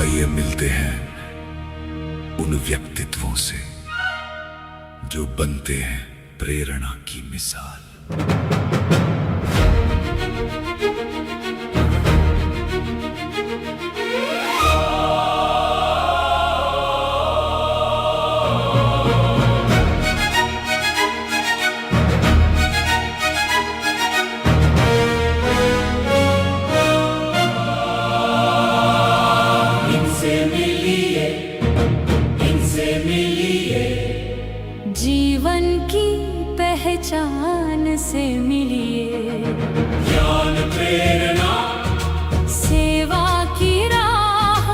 आइए मिलते हैं उन व्यक्तित्वों से जो बनते हैं प्रेरणा की मिसाल। जीवन की पहचान से मिलिए, ज्ञान प्रेरणा सेवा की राह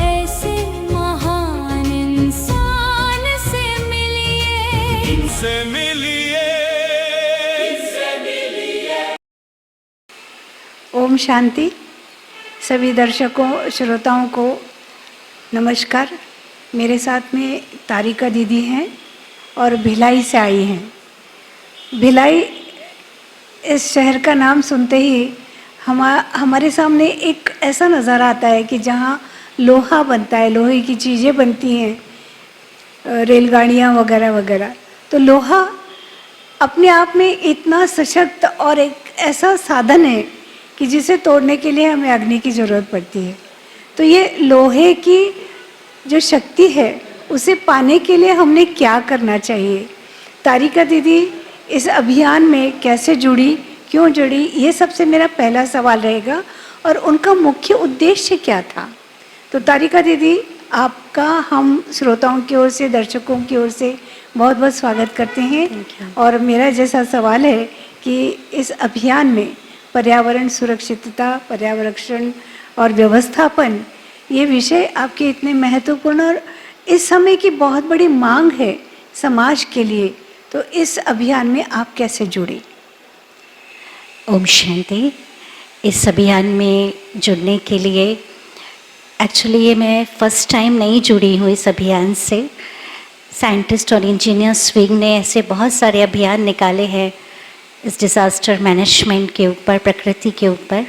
ऐसे महान इंसान से मिलिए, इनसे मिलिए, इनसे मिलिए। ओम शांति। सभी दर्शकों श्रोताओं को नमस्कार। मेरे साथ में तारिका दीदी हैं और भिलाई से आई हैं। भिलाई इस शहर का नाम सुनते ही हमारे सामने एक ऐसा नज़ारा आता है कि जहाँ लोहा बनता है, लोहे की चीज़ें बनती हैं, रेलगाड़ियाँ वगैरह वगैरह। तो लोहा अपने आप में इतना सशक्त और एक ऐसा साधन है कि जिसे तोड़ने के लिए हमें अग्नि की ज़रूरत पड़ती है। तो ये लोहे की जो शक्ति है उसे पाने के लिए हमने क्या करना चाहिए? तारिका दीदी इस अभियान में कैसे जुड़ी, क्यों जुड़ी, ये सबसे मेरा पहला सवाल रहेगा। और उनका मुख्य उद्देश्य क्या था? तो तारिका दीदी, आपका हम श्रोताओं की ओर से, दर्शकों की ओर से बहुत बहुत स्वागत करते हैं। और मेरा जैसा सवाल है कि इस अभियान में पर्यावरण सुरक्षितता, पर्यावरण और व्यवस्थापन, ये विषय आपके इतने महत्वपूर्ण और इस समय की बहुत बड़ी मांग है समाज के लिए। तो इस अभियान में आप कैसे जुड़ी? ओम शांति। इस अभियान में जुड़ने के लिए एक्चुअली ये मैं फर्स्ट टाइम नहीं जुड़ी हूँ इस अभियान से। साइंटिस्ट और इंजीनियर्स विंग ने ऐसे बहुत सारे अभियान निकाले हैं इस डिज़ास्टर मैनेजमेंट के ऊपर, प्रकृति के ऊपर।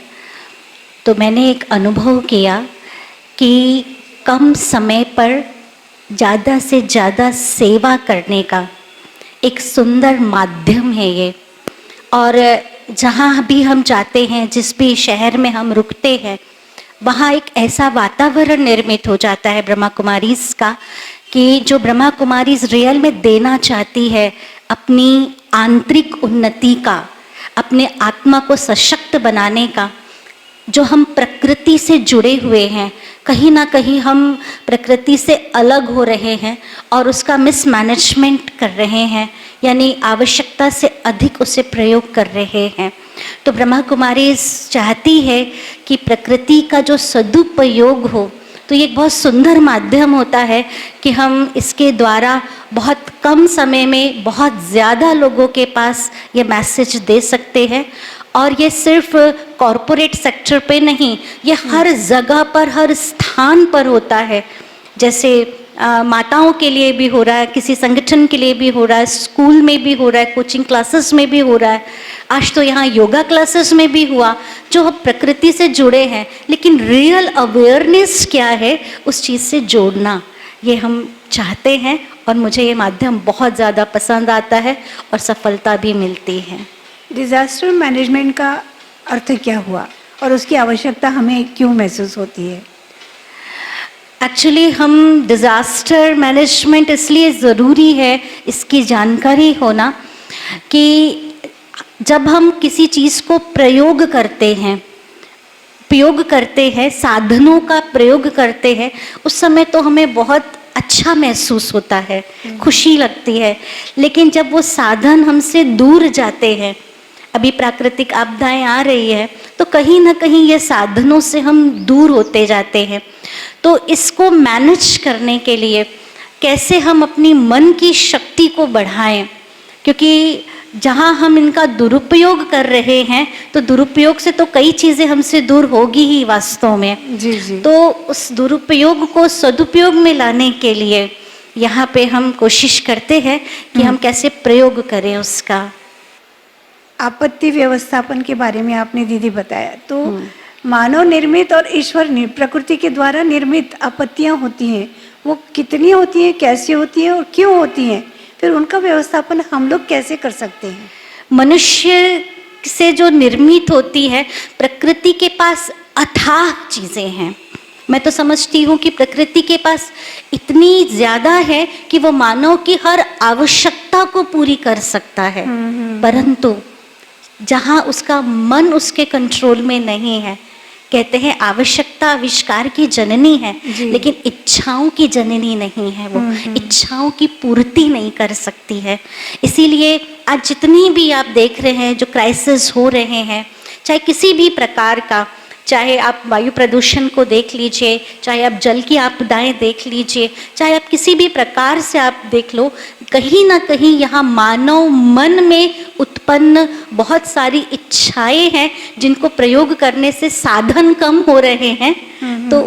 तो मैंने एक अनुभव किया कि कम समय पर ज़्यादा से ज़्यादा सेवा करने का एक सुंदर माध्यम है ये। और जहाँ भी हम जाते हैं, जिस भी शहर में हम रुकते हैं, वहाँ एक ऐसा वातावरण निर्मित हो जाता है ब्रह्मा कुमारीज़ का कि जो ब्रह्मा कुमारीज़ रियल में देना चाहती है, अपनी आंतरिक उन्नति का, अपने आत्मा को सशक्त बनाने का, जो हम प्रकृति से जुड़े हुए हैं, कहीं ना कहीं हम प्रकृति से अलग हो रहे हैं और उसका मिसमैनेजमेंट कर रहे हैं, यानी आवश्यकता से अधिक उसे प्रयोग कर रहे हैं। तो ब्रह्मा कुमारी चाहती है कि प्रकृति का जो सदुपयोग हो। तो ये एक बहुत सुंदर माध्यम होता है कि हम इसके द्वारा बहुत कम समय में बहुत ज़्यादा लोगों के पास ये मैसेज दे सकते हैं। और ये सिर्फ कॉरपोरेट सेक्टर पे नहीं, ये हर जगह पर, हर स्थान पर होता है। जैसे माताओं के लिए भी हो रहा है, किसी संगठन के लिए भी हो रहा है, स्कूल में भी हो रहा है, कोचिंग क्लासेस में भी हो रहा है। आज तो यहाँ योगा क्लासेस में भी हुआ, जो हम प्रकृति से जुड़े हैं। लेकिन रियल अवेयरनेस क्या है, उस चीज़ से जोड़ना, ये हम चाहते हैं। और मुझे ये माध्यम बहुत ज़्यादा पसंद आता है और सफलता भी मिलती है। डिज़ास्टर मैनेजमेंट का अर्थ क्या हुआ और उसकी आवश्यकता हमें क्यों महसूस होती है? एक्चुअली हम डिज़ास्टर मैनेजमेंट इसलिए ज़रूरी है, इसकी जानकारी होना, कि जब हम किसी चीज़ को प्रयोग करते हैं, साधनों का प्रयोग करते हैं, उस समय तो हमें बहुत अच्छा महसूस होता है, खुशी लगती है। लेकिन जब वो साधन हमसे दूर जाते हैं, अभी प्राकृतिक आपदाएं आ रही है, तो कहीं ना कहीं ये साधनों से हम दूर होते जाते हैं। तो इसको मैनेज करने के लिए कैसे हम अपनी मन की शक्ति को बढ़ाएं, क्योंकि जहाँ हम इनका दुरुपयोग कर रहे हैं, तो दुरुपयोग से तो कई चीज़ें हमसे दूर होगी ही वास्तव में। जी जी। तो उस दुरुपयोग को सदुपयोग में लाने के लिए यहाँ पे हम कोशिश करते हैं कि हम कैसे प्रयोग करें उसका। आपत्ति व्यवस्थापन के बारे में आपने दीदी बताया, तो मानव निर्मित और ईश्वर प्रकृति के द्वारा निर्मित आपत्तियां होती हैं, वो कितनी होती हैं, कैसी होती हैं और क्यों होती हैं, फिर उनका व्यवस्थापन हम लोग कैसे कर सकते हैं? मनुष्य से जो निर्मित होती है, प्रकृति के पास अथाह चीज़ें हैं। मैं तो समझती हूँ कि प्रकृति के पास इतनी ज़्यादा है कि वो मानव की हर आवश्यकता को पूरी कर सकता है, परंतु जहाँ उसका मन उसके कंट्रोल में नहीं है, कहते हैं आवश्यकता आविष्कार की जननी है, लेकिन इच्छाओं की जननी नहीं है। वो इच्छाओं की पूर्ति नहीं कर सकती है। इसीलिए आज जितनी भी आप देख रहे हैं जो क्राइसिस हो रहे हैं, चाहे किसी भी प्रकार का, चाहे आप वायु प्रदूषण को देख लीजिए, चाहे आप जल की आपदाएं देख लीजिए, चाहे आप किसी भी प्रकार से आप देख लो, कहीं ना कहीं यहाँ मानव मन में उत्पन्न बहुत सारी इच्छाएं हैं जिनको प्रयोग करने से साधन कम हो रहे हैं। तो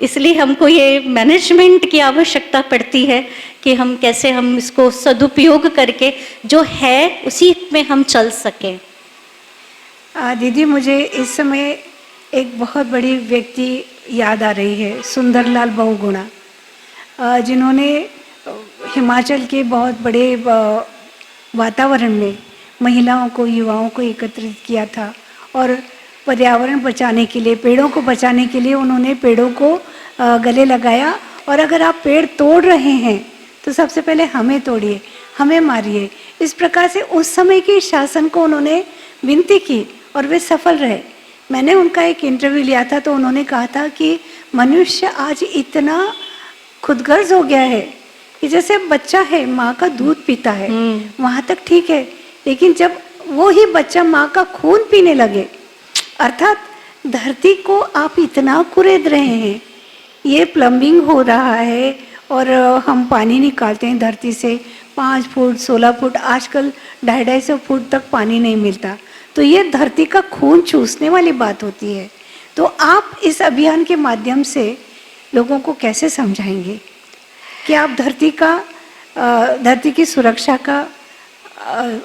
इसलिए हमको ये मैनेजमेंट की आवश्यकता पड़ती है कि हम कैसे हम इसको सदुपयोग करके जो है उसी में हम चल सकें। दीदी, मुझे इस समय एक बहुत बड़ी व्यक्ति याद आ रही है, सुंदरलाल बहुगुणा, जिन्होंने हिमाचल के बहुत बड़े वातावरण में महिलाओं को, युवाओं को एकत्रित किया था और पर्यावरण बचाने के लिए, पेड़ों को बचाने के लिए उन्होंने पेड़ों को गले लगाया। और अगर आप पेड़ तोड़ रहे हैं तो सबसे पहले हमें तोड़िए, हमें मारिए। इस प्रकार से उस समय के शासन को उन्होंने विनती की और वे सफल रहे। मैंने उनका एक इंटरव्यू लिया था तो उन्होंने कहा था कि मनुष्य आज इतना खुदगर्ज हो गया है कि जैसे बच्चा है माँ का दूध पीता है, वहाँ तक ठीक है, लेकिन जब वो ही बच्चा माँ का खून पीने लगे, अर्थात धरती को आप इतना कुरेद रहे हैं। ये प्लम्बिंग हो रहा है और हम पानी निकालते हैं धरती से 5 फुट 16 फुट, आजकल 250 फुट तक पानी नहीं मिलता। तो ये धरती का खून चूसने वाली बात होती है। तो आप इस अभियान के माध्यम से लोगों को कैसे समझाएंगे कि आप धरती की सुरक्षा का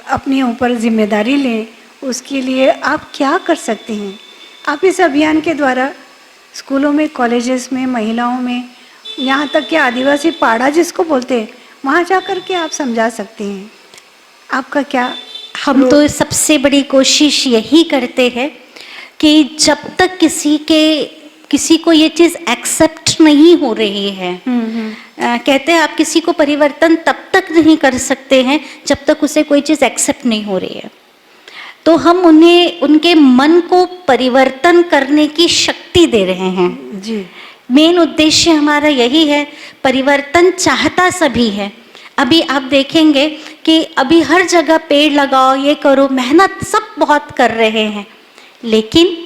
अपने ऊपर जिम्मेदारी लें, उसके लिए आप क्या कर सकते हैं? आप इस अभियान के द्वारा स्कूलों में, कॉलेजेस में, महिलाओं में, यहाँ तक कि आदिवासी पाड़ा जिसको बोलते हैं, वहाँ जा कर के आप समझा सकते हैं। आपका क्या? हम तो सबसे बड़ी कोशिश यही करते हैं कि जब तक किसी को ये चीज़ एक्सेप्ट नहीं हो रही है, कहते हैं आप किसी को परिवर्तन तब तक नहीं कर सकते हैं जब तक उसे कोई चीज़ एक्सेप्ट नहीं हो रही है। तो हम उन्हें उनके मन को परिवर्तन करने की शक्ति दे रहे हैं जी। मेन उद्देश्य हमारा यही है। परिवर्तन चाहता सभी है। अभी आप देखेंगे कि अभी हर जगह पेड़ लगाओ, ये करो, मेहनत सब बहुत कर रहे हैं, लेकिन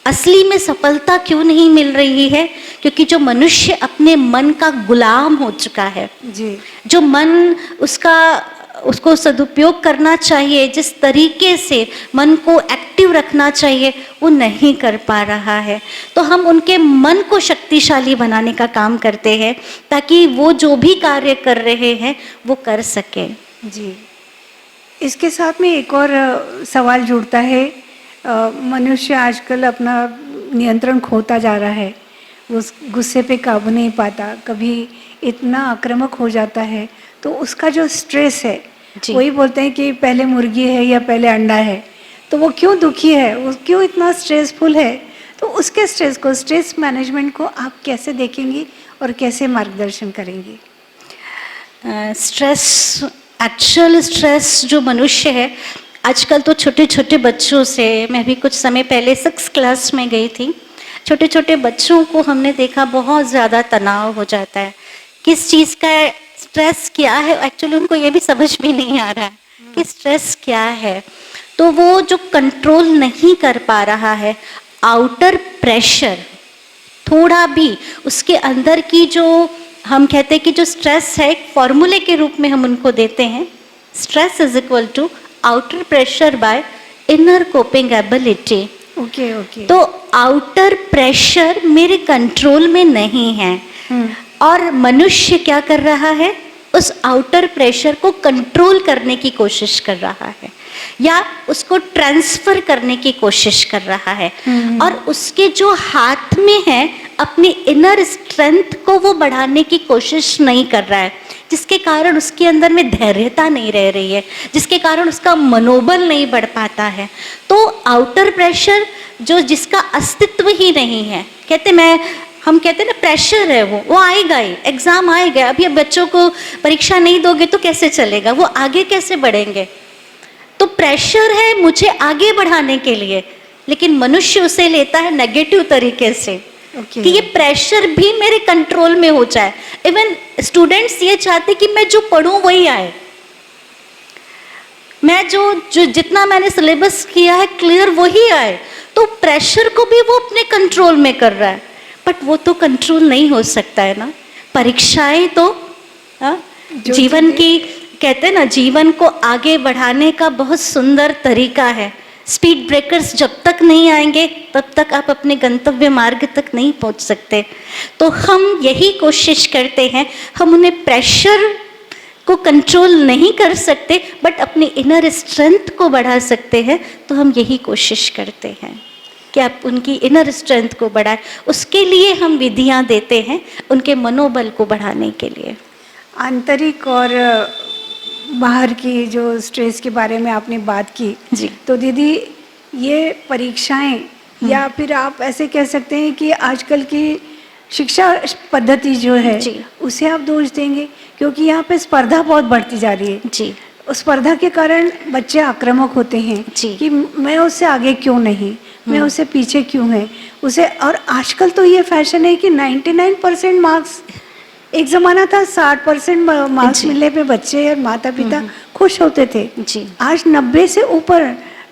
असली में सफलता क्यों नहीं मिल रही है? क्योंकि जो मनुष्य अपने मन का गुलाम हो चुका है जी, जो मन उसको सदुपयोग करना चाहिए, जिस तरीके से मन को एक्टिव रखना चाहिए, वो नहीं कर पा रहा है। तो हम उनके मन को शक्तिशाली बनाने का काम करते हैं ताकि वो जो भी कार्य कर रहे हैं वो कर सकें। जी। इसके साथ में एक और सवाल जुड़ता है। मनुष्य आजकल अपना नियंत्रण खोता जा रहा है, उस गुस्से पे काबू नहीं पाता, कभी इतना आक्रामक हो जाता है, तो उसका जो स्ट्रेस है, वही बोलते हैं कि पहले मुर्गी है या पहले अंडा है, तो वो क्यों दुखी है, वो क्यों इतना स्ट्रेसफुल है? तो उसके स्ट्रेस मैनेजमेंट को आप कैसे देखेंगी और कैसे मार्गदर्शन करेंगी? एक्चुअल स्ट्रेस जो मनुष्य है, आजकल तो छोटे छोटे बच्चों से, मैं भी कुछ समय पहले 6th क्लास में गई थी, छोटे छोटे बच्चों को हमने देखा बहुत ज़्यादा तनाव हो जाता है। किस चीज़ का स्ट्रेस क्या है, एक्चुअली उनको ये भी समझ में नहीं आ रहा है कि स्ट्रेस क्या है। तो वो जो कंट्रोल नहीं कर पा रहा है, आउटर प्रेशर थोड़ा भी, उसके अंदर की जो हम कहते हैं कि जो स्ट्रेस है, एक फॉर्मूले के रूप में हम उनको देते हैं, stress is equal to outer pressure by inner coping ability. Okay. तो आउटर प्रेशर मेरे कंट्रोल में नहीं है और मनुष्य क्या कर रहा है, उस आउटर प्रेशर को कंट्रोल करने की कोशिश कर रहा है। या उसको ट्रांसफर करने की कोशिश कर रहा है, और उसके जो हाथ में है अपनी इनर स्ट्रेंथ को वो बढ़ाने की कोशिश नहीं कर रहा है, जिसके कारण उसके अंदर में धैर्यता नहीं रह रही है, जिसके कारण उसका मनोबल नहीं बढ़ पाता है। तो आउटर प्रेशर जो जिसका अस्तित्व ही नहीं है, हम कहते हैं ना प्रेशर है, वो आएगा ही, एग्जाम आएगा। अभी अब बच्चों को परीक्षा नहीं दोगे तो कैसे चलेगा, वो आगे कैसे बढ़ेंगे। तो प्रेशर है मुझे आगे बढ़ाने के लिए, लेकिन मनुष्य उसे लेता है नेगेटिव तरीके से, कि ये प्रेशर भी मेरे कंट्रोल में हो जाए। इवन स्टूडेंट्स ये चाहते कि मैं जो पढ़ूं वही आए, मैं जो जितना मैंने सिलेबस किया है क्लियर वही आए। तो प्रेशर को भी वो अपने कंट्रोल में कर रहा है, बट वो तो कंट्रोल नहीं हो सकता है ना। परीक्षाएं तो जीवन की, कहते हैं ना, जीवन को आगे बढ़ाने का बहुत सुंदर तरीका है। स्पीड ब्रेकर्स जब तक नहीं आएंगे तब तक आप अपने गंतव्य मार्ग तक नहीं पहुंच सकते। तो हम यही कोशिश करते हैं, हम उन्हें प्रेशर को कंट्रोल नहीं कर सकते बट अपनी इनर स्ट्रेंथ को बढ़ा सकते हैं। तो हम यही कोशिश करते हैं कि आप उनकी इनर स्ट्रेंथ को बढ़ाएं। उसके लिए हम विधियां देते हैं, उनके मनोबल को बढ़ाने के लिए। आंतरिक और बाहर की जो स्ट्रेस के बारे में आपने बात की जी, तो दीदी ये परीक्षाएं या फिर आप ऐसे कह सकते हैं कि आजकल की शिक्षा पद्धति जो है जी, उसे आप दोष देंगे, क्योंकि यहाँ पे स्पर्धा बहुत बढ़ती जा रही है जी, उस स्पर्धा के कारण बच्चे आक्रामक होते हैं जी, कि मैं उससे आगे क्यों नहीं, मैं उससे पीछे क्यों है उसे। और आजकल तो ये फैशन है कि 99% मार्क्स, एक ज़माना था 60% मार्क्स मिलने पे बच्चे और माता पिता खुश होते थे जी। आज 90 से ऊपर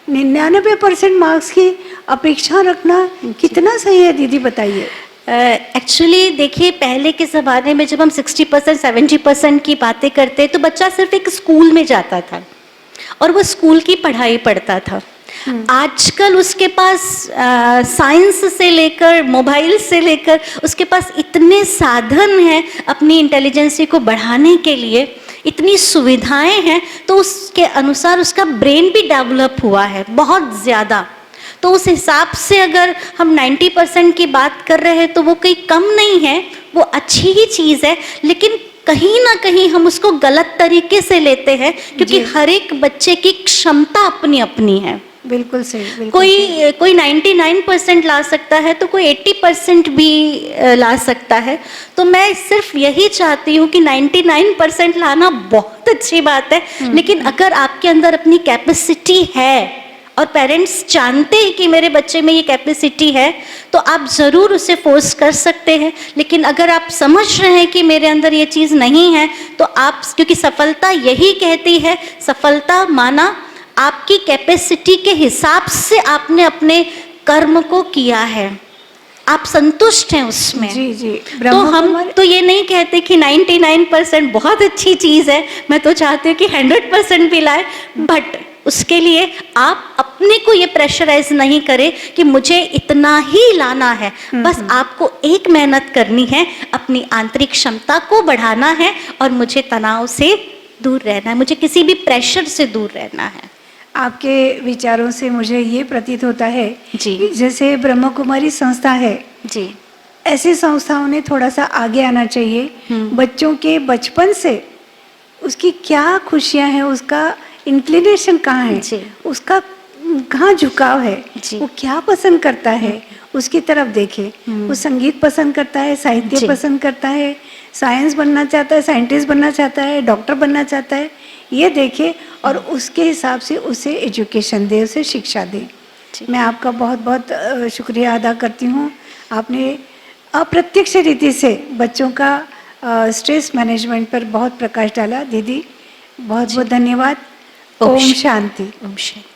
99% मार्क्स की अपेक्षा रखना कितना सही है दीदी, बताइए। एक्चुअली देखिए, पहले के ज़माने में जब हम 60% 70% की बातें करते तो बच्चा सिर्फ एक स्कूल में जाता था और वो स्कूल की पढ़ाई पढ़ता था। आजकल उसके पास साइंस से लेकर मोबाइल से लेकर उसके पास इतने साधन हैं अपनी इंटेलिजेंसी को बढ़ाने के लिए, इतनी सुविधाएं हैं, तो उसके अनुसार उसका ब्रेन भी डेवलप हुआ है बहुत ज़्यादा। तो उस हिसाब से अगर हम 90% की बात कर रहे हैं तो वो कोई कम नहीं है, वो अच्छी ही चीज़ है, लेकिन कहीं ना कहीं हम उसको गलत तरीके से लेते हैं, क्योंकि हर एक बच्चे की क्षमता अपनी अपनी है। बिल्कुल सही, बिल्कुल कोई 99% ला सकता है तो कोई 80% भी ला सकता है। तो मैं सिर्फ यही चाहती हूँ कि 99% लाना बहुत अच्छी बात है, लेकिन अगर आपके अंदर अपनी कैपेसिटी है और पेरेंट्स जानते हैं कि मेरे बच्चे में ये कैपेसिटी है, तो आप ज़रूर उसे फोर्स कर सकते हैं। लेकिन अगर आप समझ रहे हैं कि मेरे अंदर ये चीज़ नहीं है, तो आप, क्योंकि सफलता यही कहती है, सफलता माना आपकी कैपेसिटी के हिसाब से आपने अपने कर्म को किया है, आप संतुष्ट हैं उसमें। जी जी। तो हम तो ये नहीं कहते कि 99% बहुत अच्छी चीज़ है, मैं तो चाहती हूँ कि 100% भी लाए, बट उसके लिए आप अपने को ये प्रेशराइज नहीं करें कि मुझे इतना ही लाना है। बस आपको एक मेहनत करनी है, अपनी आंतरिक क्षमता को बढ़ाना है और मुझे तनाव से दूर रहना है, मुझे किसी भी प्रेशर से दूर रहना है। आपके विचारों से मुझे ये प्रतीत होता है जी, कि जैसे ब्रह्म कुमारी संस्था है जी, ऐसी संस्थाओं ने थोड़ा सा आगे आना चाहिए। बच्चों के बचपन से उसकी क्या खुशियां हैं, उसका इंक्लिनेशन कहाँ है, उसका कहाँ झुकाव है, वो क्या पसंद करता है, उसकी तरफ देखे। वो संगीत पसंद करता है, साहित्य पसंद करता है, साइंस बनना चाहता है, साइंटिस्ट बनना चाहता है, डॉक्टर बनना चाहता है, ये देखे और उसके हिसाब से उसे एजुकेशन दे, उसे शिक्षा दे। मैं आपका बहुत बहुत शुक्रिया अदा करती हूँ। आपने अप्रत्यक्ष रीति से बच्चों का स्ट्रेस मैनेजमेंट पर बहुत प्रकाश डाला। दीदी बहुत बहुत धन्यवाद। ओम शांति। ओम शांति।